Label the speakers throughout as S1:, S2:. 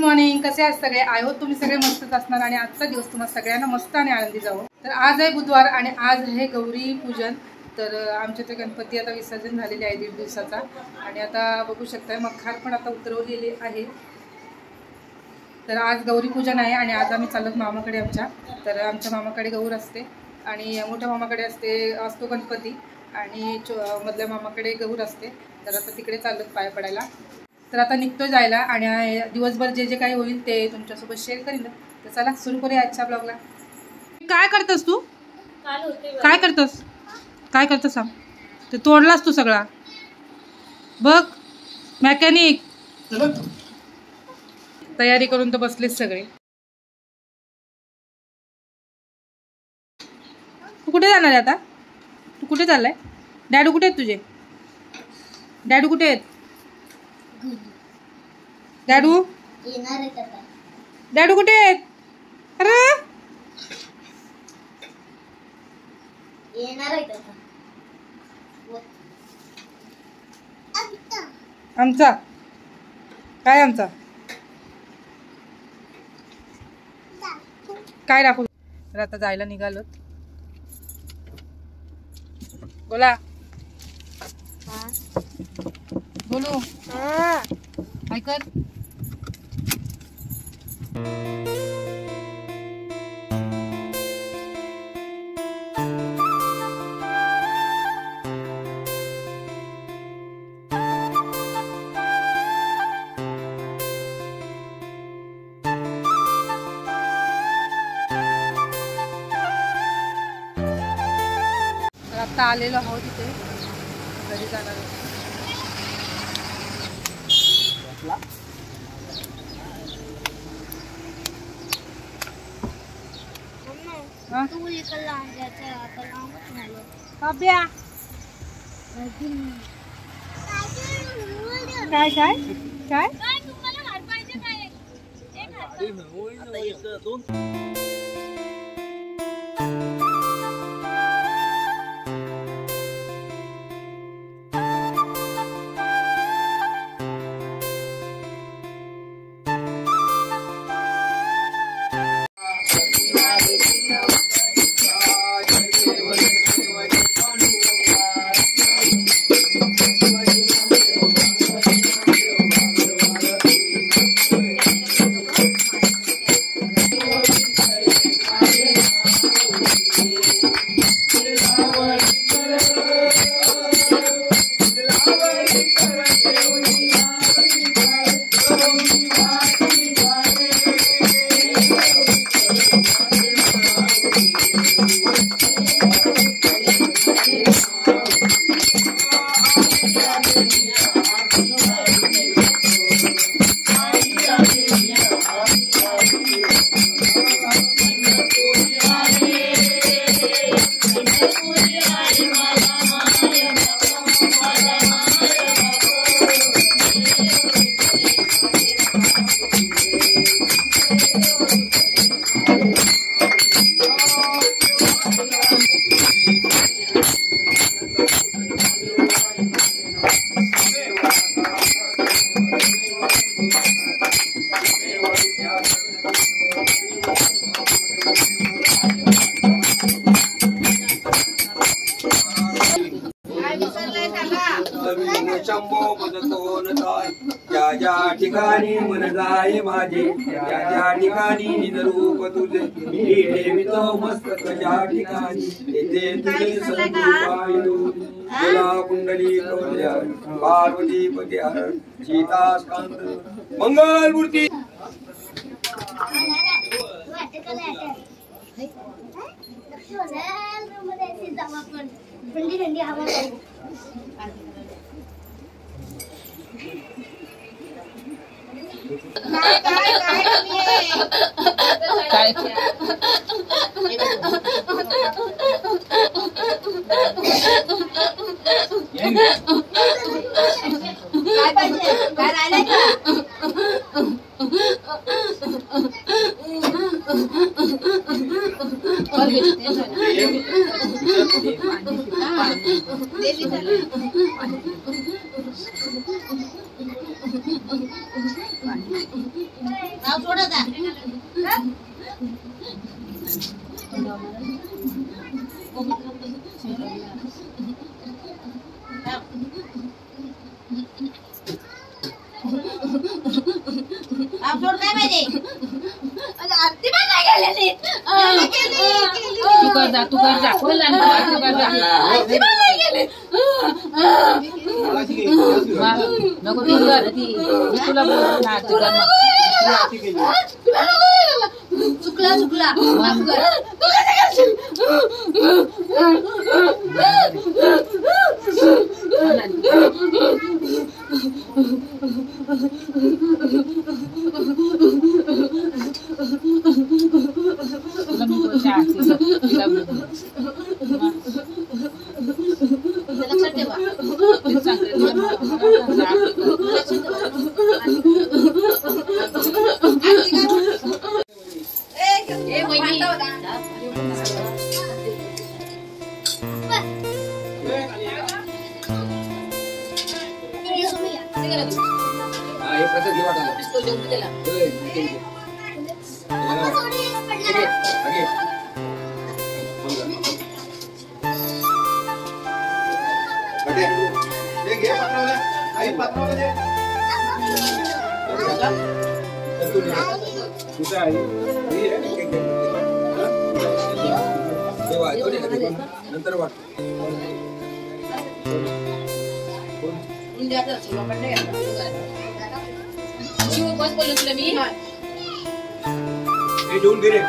S1: Morning. कसे आहेत सगळे? आय होप तुम्ही सगळे मस्तच असणार आणि आजचा दिवस तुम्हाला सगळ्यांना मस्त आणि आनंदी जावं. तर आज आहे बुधवार आणि आज आहे गौरी पूजन. तर आमच्या ते गणपती आता विसर्जन झालेले आहे 1.5 दिवसाचा आणि आता बघू शकताय मखार पण आता उतरवलेले आहे. तर आज गौरी पूजन आहे आणि आज आम्ही चालत मामाकडे आमच्या. तर आमच्या मामाकडे गौर असते आणि मोठ्या मामाकडे असतो गणपती आणि मधल्या मामाकडे गौर असते. तर आता तिकडे चालत पाय पडायला. तर आता निघतो जायला आणि दिवसभर जे जे काही होईल ते तुमच्यासोबत शेअर करीन. तर चला सुरू करूया आजच्या ब्लॉगला. काय करतोस तू? काय करतोस सांग. ते तोडलास तू सगळा बघ. मेकॅनिक तयारी करून तर बसलेच सगळे. तू कुठे जाणार आहे आता? तू कुठे चाललाय? डॅडू कुठे आहेत तुझे? डॅडू कुठे आहेत? डॅडू डॅडू कुठे आहेत? अरे आमचा काय? आमचा काय दाखवू? तर आता जायला निघालो. बोला बोलू ऐकत. आता आलेलो आहोत तिथे घरी जाणार आहोत. काय काय काय
S2: ज्या ठिकाणी मन जाय माझे त्या ठिकाणी निजरूप तुझे मी ठेवितो मस्तक ज्या ठिकाणी येथे तुझे सद्रूप तुला कुंडली कवल्या पार्वती पती हर सीतास्कांत मंगल मूर्ती.
S1: काय तू कर जा नको तू कर तुला चुकला लक्षात ठेवा
S2: नंतर वाट
S1: बोलू तुला मी
S2: देऊन घे रे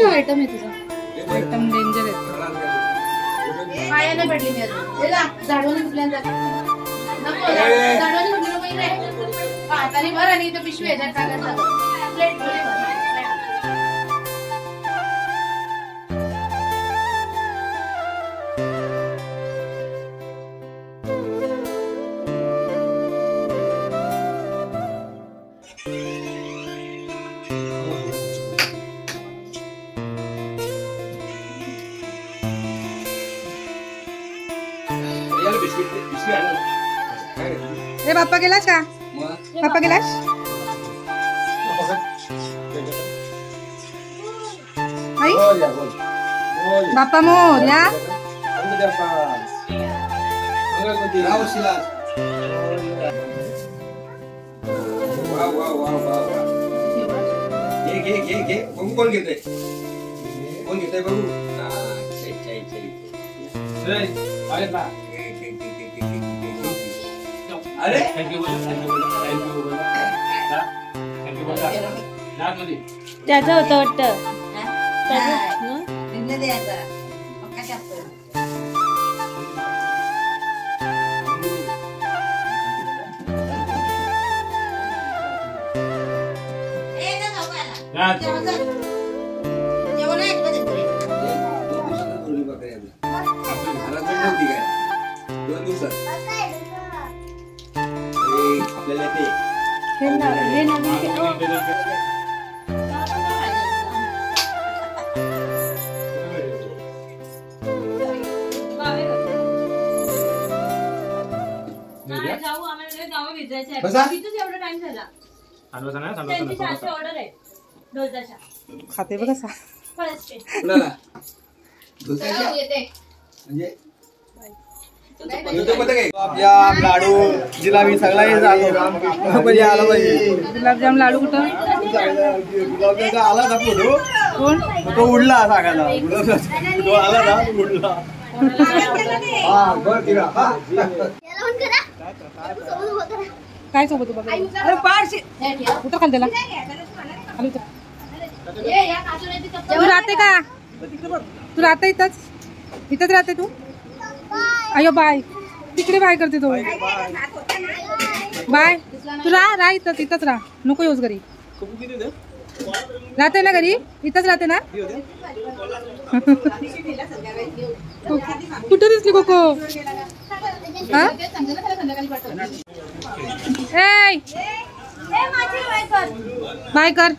S1: आयटम आहे तुझा आयटम डेंजर आहे पायाला भेटली मी झाडून हाताने भर आणि इथं पिशवी ह्याच्यात टाकायचं प्लेट ए बाप्पा गेलास का बाप्पा गेलास आई बाप्पा मोरया
S2: घे बघू कोण घेतय बघू अरे
S3: त्याचं होतं वाटतं
S1: खाते बघा
S4: गुलाबजाम लाडू जिलाबी सगळा हे झालं पण आला पाहिजे.
S1: गुलाबजाम लाडू कुठं
S4: गुलाबजाम आला ना फोटो
S1: कोण
S4: तो उडला सांगायला गुलाबजाम तो आला ना उडला.
S1: काय सोबत उभा उतर खाली त्याला खाली उतर. तू राहते का तू राहते इथंच राहते तू. अयो बाय तिकडे बाय करते तो बाय तू राह इथंच राह नको येऊस घरी राहते ना घरी इथंच राहते ना. कुठे दिसली कोको हा बाय कर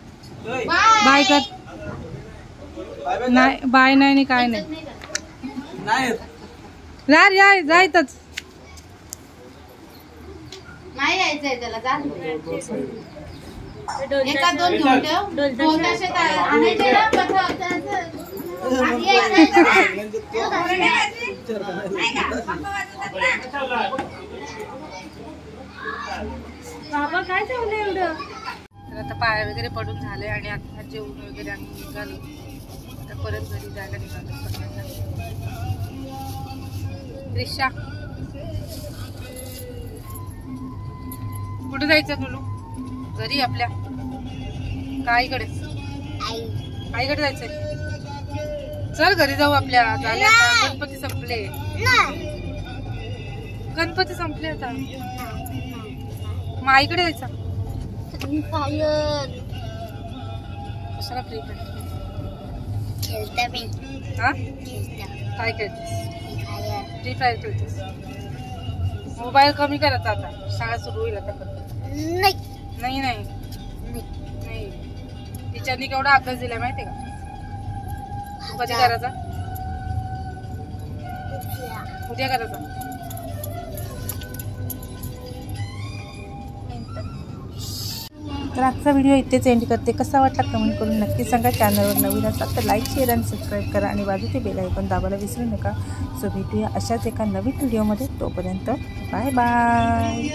S1: बाय कर नाही बाय नाही काय नाही जा इथंच
S3: नाही यायचंय त्याला जा. एका दोन घेऊन ठेव दोन असे आणायचे ना बाबा काय ठेवलं एवढं.
S1: तर आता पाय वगैरे पडून झाले आणि आता जेवण वगैरे आम्ही निघालो. आता परत घरी जायला निघालो. रिक्षा कुठे जायचं तुला घरी आपल्या का आईकडे आईकडे जायचंय. चल घरी जाऊ आपल्या झाले आता गणपती संपले आता मग आईकडे जायचं कशाला फ्री हा काय खेळतेस फ्री फायर खेळतेस. मोबाईल कमी करायचा आता शाळा सुरू होईल आता. नाही नाही टीचरनी केवढा अभ्यास दिलाय माहितीये का. तू कधी करायचा उद्या करायचा. तर आजचा व्हिडिओ इथेच एंड करते. कसा वाटला कमेंट करून नक्की सांगा. चॅनलवर नवीन असाल तर लाईक शेअर आणि सबस्क्राईब करा आणि बाजूचे बेल आयकॉन दाबायला विसरू नका. सो भेटूया अशाच एका नवीन व्हिडिओमध्ये. तोपर्यंत बाय बाय.